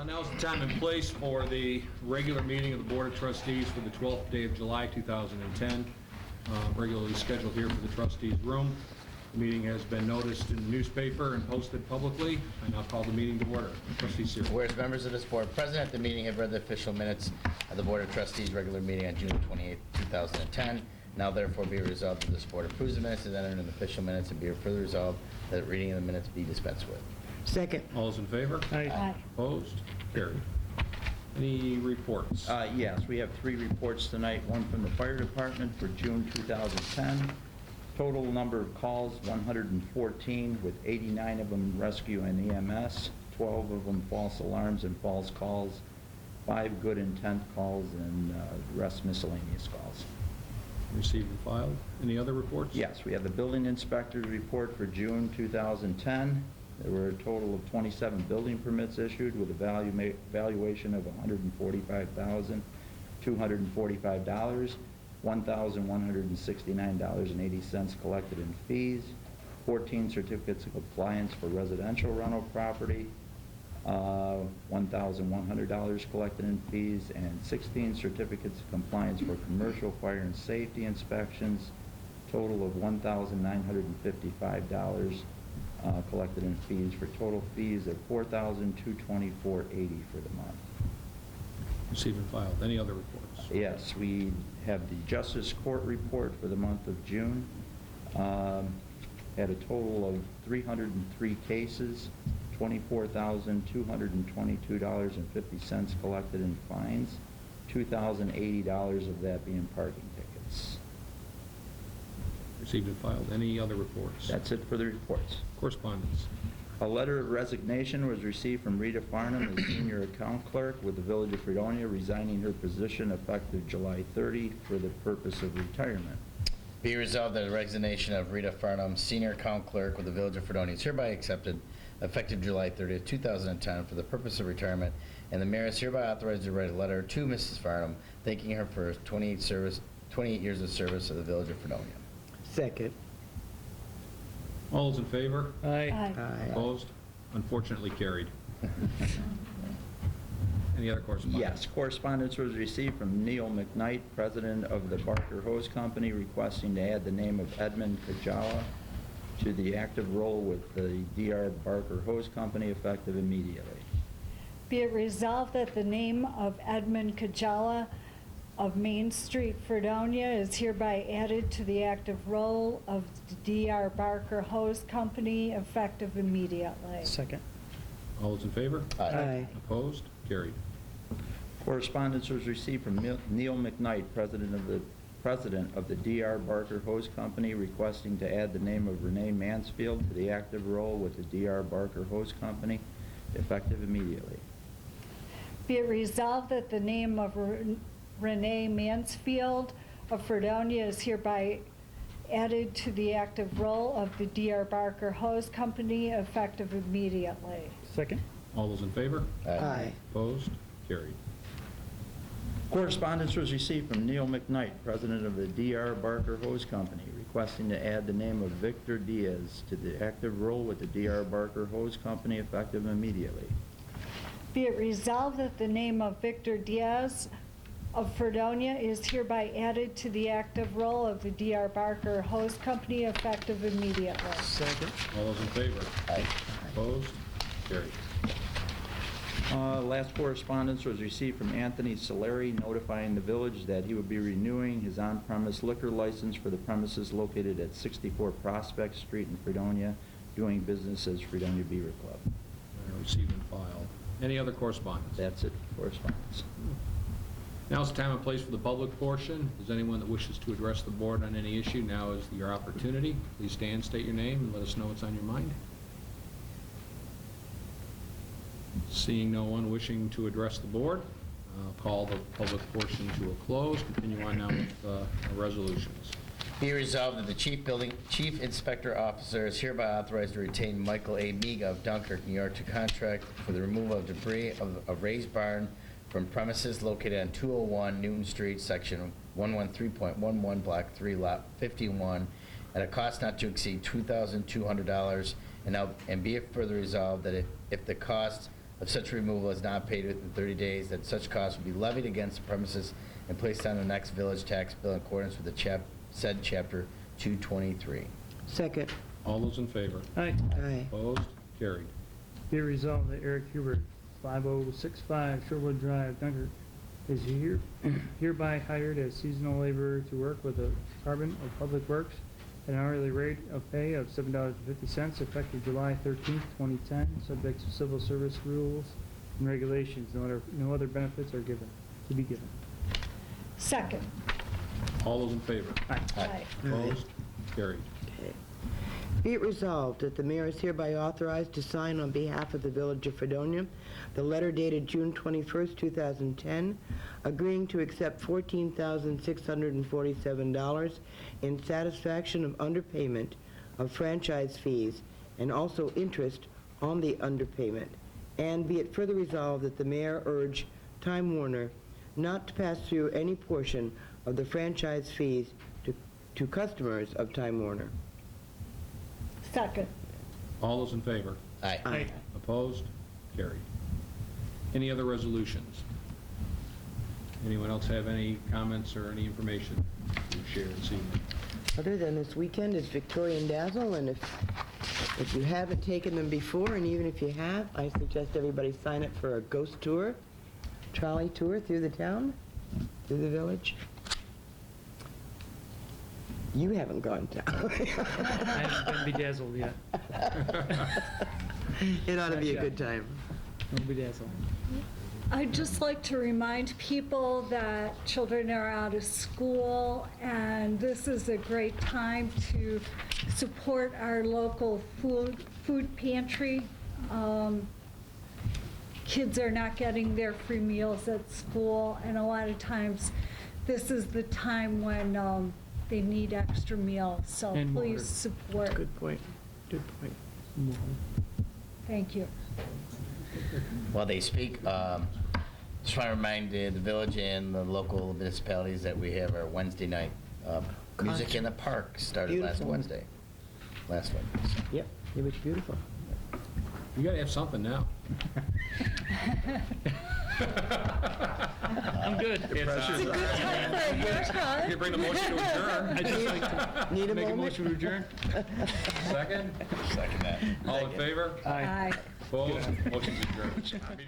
Now's the time and place for the regular meeting of the Board of Trustees for the 12th day of July 2010, regularly scheduled here for the trustees' room. The meeting has been noticed in the newspaper and posted publicly. I now call the meeting to order. Trustee Sears. Whereas members of this board present at the meeting have read the official minutes of the Board of Trustees regular meeting on June 28, 2010. Now therefore be resolved that this board approves the minutes as entered in the official minutes, and be it further resolved that reading of the minutes be dispensed with. Second. All those in favor? Aye. Opposed? Carried. Any reports? Yes, we have 3 reports tonight. One from the fire department for June 2010. Total number of calls 114, with 89 of them rescue and EMS, 12 of them false alarms and false calls, 5 good intent calls, and the rest miscellaneous calls. Received and filed. Any other reports? Yes, we have the building inspector's report for June 2010. There were a total of 27 building permits issued with a valuation of $145,245, $1,169.80 collected in fees, 14 certificates of compliance for residential rental property, $1,100 collected in fees, and 16 certificates of compliance for commercial fire and safety inspections, total of $1,955 collected in fees, for total fees of $4,224.80 for the month. Received and filed. Any other reports? Yes, we have the Justice Court report for the month of June. Had a total of 303 cases, $24,222.50 collected in fines, $2,080 of that being parking tickets. Received and filed. Any other reports? That's it for the reports. Correspondence. A letter of resignation was received from Rita Farnham as senior account clerk with the Village of Fredonia, resigning her position effective July 30 for the purpose of retirement. Be resolved that the resignation of Rita Farnham, senior account clerk with the Village of Fredonia, is hereby accepted effective July 30, 2010 for the purpose of retirement, and the mayor is hereby authorized to write a letter to Mrs. Farnham thanking her for her 28 years of service to the Village of Fredonia. Second. All those in favor? Aye. Opposed? Unfortunately carried. Any other correspondence? Yes, correspondence was received from Neil McKnight, president of the Barker Hose Company, requesting to add the name of Edmund Kajala to the active role with the D.R. Barker Hose Company effective immediately. Be it resolved that the name of Edmund Kajala of Main Street, Fredonia, is hereby added to the active role of the D.R. Barker Hose Company effective immediately. Second. All those in favor? Aye. Opposed? Carried. Correspondence was received from Neil McKnight, president of the D.R. Barker Hose Company, requesting to add the name of Renee Mansfield to the active role with the D.R. Barker Hose Company effective immediately. Be it resolved that the name of Renee Mansfield of Fredonia is hereby added to the active role of the D.R. Barker Hose Company effective immediately. Second. All those in favor? Aye. Opposed? Carried. Correspondence was received from Neil McKnight, president of the D.R. Barker Hose Company, requesting to add the name of Victor Diaz to the active role with the D.R. Barker Hose Company effective immediately. Be it resolved that the name of Victor Diaz of Fredonia is hereby added to the active role of the D.R. Barker Hose Company effective immediately. Second. All those in favor? Aye. Opposed? Carried. Last correspondence was received from Anthony Solari, notifying the village that he would be renewing his on-premise liquor license for the premises located at 64 Prospect Street in Fredonia, doing business as Fredonia Beaver Club. Received and filed. Any other correspondence? That's it for correspondence. Now's the time and place for the public portion. If there's anyone that wishes to address the board on any issue, now is your opportunity. Please stand, state your name, and let us know what's on your mind. Seeing no one wishing to address the board, I'll call the public portion to a close. Continue on now with our resolutions. Be resolved that the Chief Inspector Officer is hereby authorized to retain Michael A. Miga of Dunkirk, New York, to contract for the removal of debris of a raised barn from premises located on 201 Newton Street, Section 113.11, Block 3, Lot 51, at a cost not to exceed $2,200, and be it further resolved that if the cost of such removal is not paid within 30 days, that such cost will be levied against the premises and placed on the next village tax bill in accordance with the said Chapter 223. Second. All those in favor? Aye. Aye. Opposed? Carried. Be it resolved that Eric Hubert, 5065 Sherwood Drive, Dunkirk, is hereby hired as seasonal laborer to work with the Department of Public Works at an hourly rate of pay of $7.50 effective July 13th, 2010, subject to civil service rules and regulations. No other benefits are to be given. Second. All those in favor? Aye. Aye. Opposed? Carried. Okay. Be it resolved that the mayor is hereby authorized to sign on behalf of the Village of Fredonia the letter dated June 21st, 2010, agreeing to accept $14,647 in satisfaction of underpayment of franchise fees and also interest on the underpayment. And be it further resolved that the mayor urge Time Warner not to pass through any portion of the franchise fees to customers of Time Warner. Second. All those in favor? Aye. Aye. Opposed? Carried. Any other resolutions? Anyone else have any comments or any information to share this evening? Other than this weekend is Victorian Dazzle, and if you haven't taken them before, and even if you have, I suggest everybody sign up for a ghost tour, trolley tour through the town, through the village. You haven't gone down. I haven't been bedazzled yet. It ought to be a good time. No bedazzled. I'd just like to remind people that children are out of school, and this is a great time to support our local food pantry. Kids are not getting their free meals at school, and a lot of times this is the time when they need extra meals, so And water. please support. Good point. Good point. Thank you. While they speak, just want to remind the village and the local municipalities that we have our Wednesday night music in the park started last Beautiful. Wednesday. Last one. Yep, it was beautiful. You gotta have something now. I'm good. It's It's a good time for a haircut. You bring the motion to adjourn. I'd just like to Need a make a moment? motion to adjourn. Second? Second that. All in favor? Aye. Aye. Opposed? Motion's adjourned.